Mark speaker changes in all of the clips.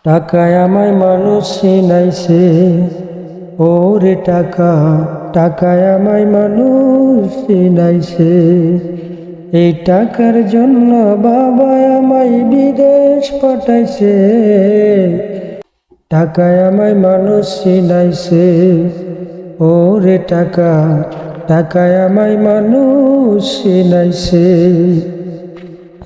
Speaker 1: টাকায় আমায় মানুষ চিনাইছে, ওরে টাকা, টাকায় আমায় মানুষ চিনাইছে। এই টাকার জন্য বাবা আমায় বিদেশ পাঠাইছে। টাকায় আমায় মানুষ চিনাইছে, ওরে টাকা, টাকায় আমায় মানুষ চিনাইছে।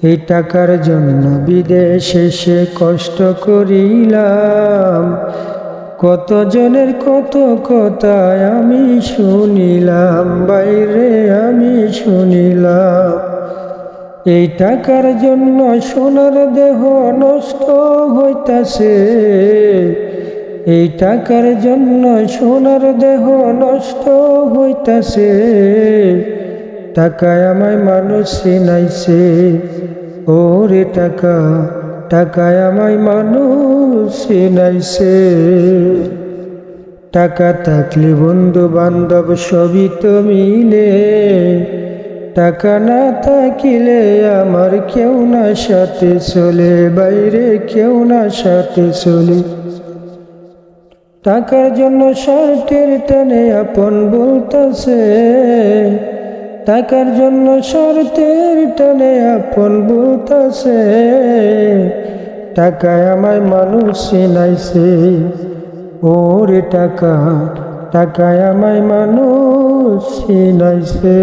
Speaker 1: এই টাকার জন্য বিদেশে এসে কষ্ট করিলাম, কতজনের কত কথা আমি শুনিলাম, বাইরে আমি শুনিলাম। এই টাকার জন্য সোনার দেহ নষ্ট হইতাছে, এই টাকার জন্য সোনার দেহ নষ্ট হইতাছে। টাকায় আমায় মানুষ চিনাইছে, ওরে টাকা, টাকায় আমায় মানুষ চিনাইছে। টাকা থাকলে বন্ধু বান্ধব সবই তো মিলে, টাকা না থাকিলে আমার কেউ না সাথে চলে, বাইরে কেউ না সাথে চলে। টাকার জন্য স্বার্থের টানে আপন বলতাছে, টাকার জন্য স্বার্থের টানে আপন বলতাছে। টাকায় আমায় মানুষ চিনাইছে, ওরে টাকা, টাকায় আমায় মানুষ চিনাইছে।